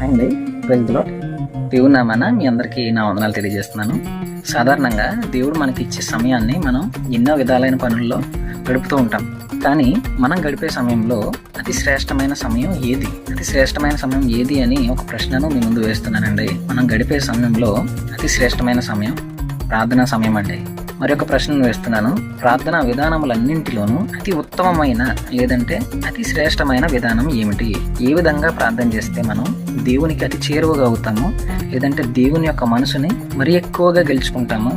అండి ప్రజలో దేవుడి నామాన మీ అందరికీ నా వందనాలు తెలియజేస్తున్నాను. సాధారణంగా దేవుడు మనకి ఇచ్చే సమయాన్ని మనం ఎన్నో విధాలైన పనుల్లో గడుపుతూ ఉంటాం. కానీ మనం గడిపే సమయంలో అతి శ్రేష్టమైన సమయం ఏది అని ఒక ప్రశ్నను మీ ముందు వేస్తున్నానండి. మనం గడిపే సమయంలో అతి శ్రేష్టమైన సమయం ప్రార్థనా సమయం అండి. మరొక ప్రశ్నను వేస్తున్నాను. ప్రార్థనా విధానములన్నింటిలోనూ అతి ఉత్తమమైన లేదంటే అతి శ్రేష్టమైన విధానం ఏమిటి? ఏ విధంగా ప్రార్థన చేస్తే మనం దేవునికి అతి చేరువగా అవుతాము, లేదంటే దేవుని యొక్క మనసుని మరి ఎక్కువగా గెలుచుకుంటాము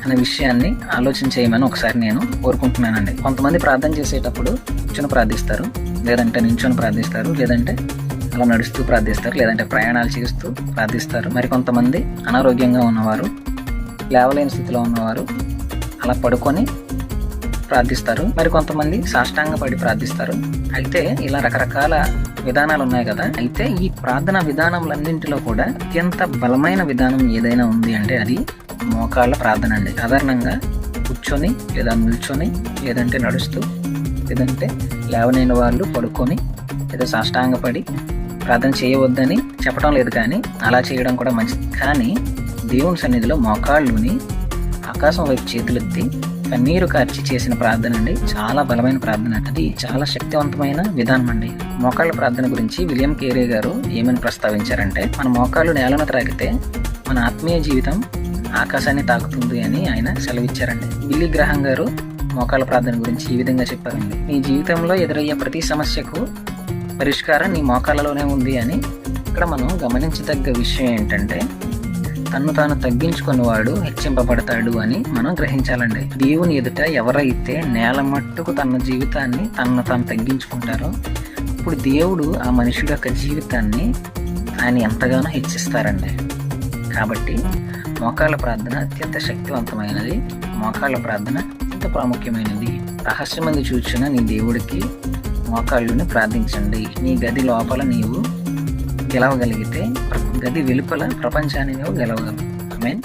అనే విషయాన్ని ఆలోచన చేయమని ఒకసారి నేను కోరుకుంటున్నానండి. కొంతమంది ప్రార్థన చేసేటప్పుడు కూర్చొని ప్రార్థిస్తారు, లేదంటే నించొని ప్రార్థిస్తారు, లేదంటే అలా నడుస్తూ ప్రార్థిస్తారు, లేదంటే ప్రయాణాలు చేస్తూ ప్రార్థిస్తారు. మరి కొంతమంది అనారోగ్యంగా ఉన్నవారు, లేవలేని స్థితిలో ఉన్నవారు అలా పడుకొని ప్రార్థిస్తారు. మరి కొంతమంది సాష్టాంగ పడి ప్రార్థిస్తారు. అయితే ఇలా రకరకాల విధానాలు ఉన్నాయి కదా. అయితే ఈ ప్రార్థన విధానములన్నింటిలో కూడా అత్యంత బలమైన విధానం ఏదైనా ఉంది అంటే అది మోకాళ్ళ ప్రార్థన అండి. సాధారణంగా కూర్చొని లేదా నిల్చొని లేదంటే నడుస్తూ లేదంటే లేవలేని వాళ్ళు పడుకొని లేదా సాష్టాంగపడి ప్రార్థన చేయవద్దని చెప్పడం లేదు, కానీ అలా చేయడం కూడా మంచిది. కానీ దేవుని సన్నిధిలో మోకాళ్ళుని ఆకాశం వైపు చేతులెత్తి కన్నీరు కార్చి చేసిన ప్రార్థన అండి చాలా బలమైన ప్రార్థన. అది చాలా శక్తివంతమైన విధానం అండి. మోకాళ్ళ ప్రార్థన గురించి విలియం కేరీ గారు ఏమని ప్రస్తావించారంటే, మన మోకాళ్ళు నేలను త్రాగితే మన ఆత్మీయ జీవితం ఆకాశాన్ని తాకుతుంది అని ఆయన సెలవిచ్చారండి. బిల్లీ గ్రహాం గారు మోకాళ్ళ ప్రార్థన గురించి ఈ విధంగా చెప్పారండి. నీ జీవితంలో ఎదురయ్యే ప్రతి సమస్యకు పరిష్కారం నీ మోకాళ్ళలోనే ఉంది అని. ఇక్కడ మనం గమనించదగ్గ విషయం ఏంటంటే, తన్ను తాను తగ్గించుకున్నవాడు హెచ్చింపబడతాడు అని మనం గ్రహించాలండి. దేవుని ఎదుట ఎవరైతే నేల మట్టుకు తన జీవితాన్ని తనను తాను తగ్గించుకుంటారో ఇప్పుడు దేవుడు ఆ మనుషుడి యొక్క జీవితాన్ని ఆయన ఎంతగానో హెచ్చిస్తారండి. కాబట్టి మోకాళ్ళ ప్రార్థన అత్యంత శక్తివంతమైనది. మోకాళ్ళ ప్రార్థన అత్యంత ప్రాముఖ్యమైనది. రహస్యమందు చూచిన నీ దేవుడికి మోకాళ్ళుని ప్రార్థించండి. నీ గది లోపల నీవు గెలవగలిగితే గది వెలుపల ప్రపంచాన్ని నువ్వు గెలవగలవు. ఆమేన్.